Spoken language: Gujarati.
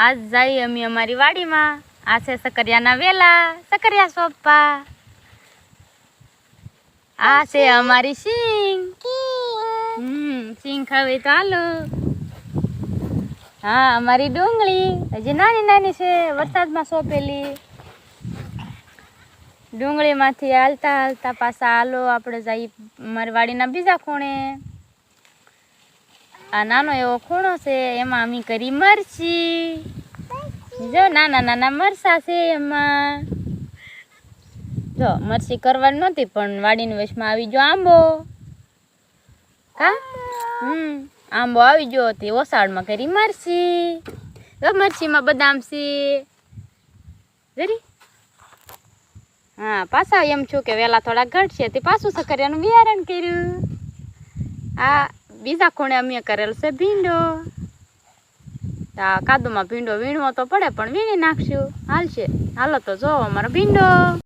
આજ જઈએ અમે અમારી વાડીમાં. આ છે સકરિયાના વેલા, સકરિયા સોંપવા. આ છે અમારી સિંગ. સિંગ ખાવી તો હાલો. હા, અમારી ડુંગળી હજી નાની નાની છે, વરસાદમાં સોંપેલી. ડુંગળીમાંથી હાલતા હાલતા પાછા હાલો આપણે જઈએ અમારી વાડીના બીજા ખૂણે. આ નાનો એવો ખૂણો છે, એમાં અમે કરી મરચી. જો નાના નાના મરચા છે એમાં. જો મરચી કરવાની નહોતી પણ વાડીની વચમાં આવી ગયો આંબો. હા, આંબો આવી ગયો તે ઓસાળમાં કરી મરચી. જો મરચીમાં બદામ છે જરી. હા, પાછા એમ છું કે વેલા થોડા ઘટશે તે પાછું સકરિયાનું બિયારણ કર્યું. આ બીજા ખૂણે અમે કરેલ છે ભીંડો. આ કાદુમાં ભીંડો વીણવો તો પડે પણ વીણી નાખશું, હાલશે. હાલો તો જો અમારો ભીંડો.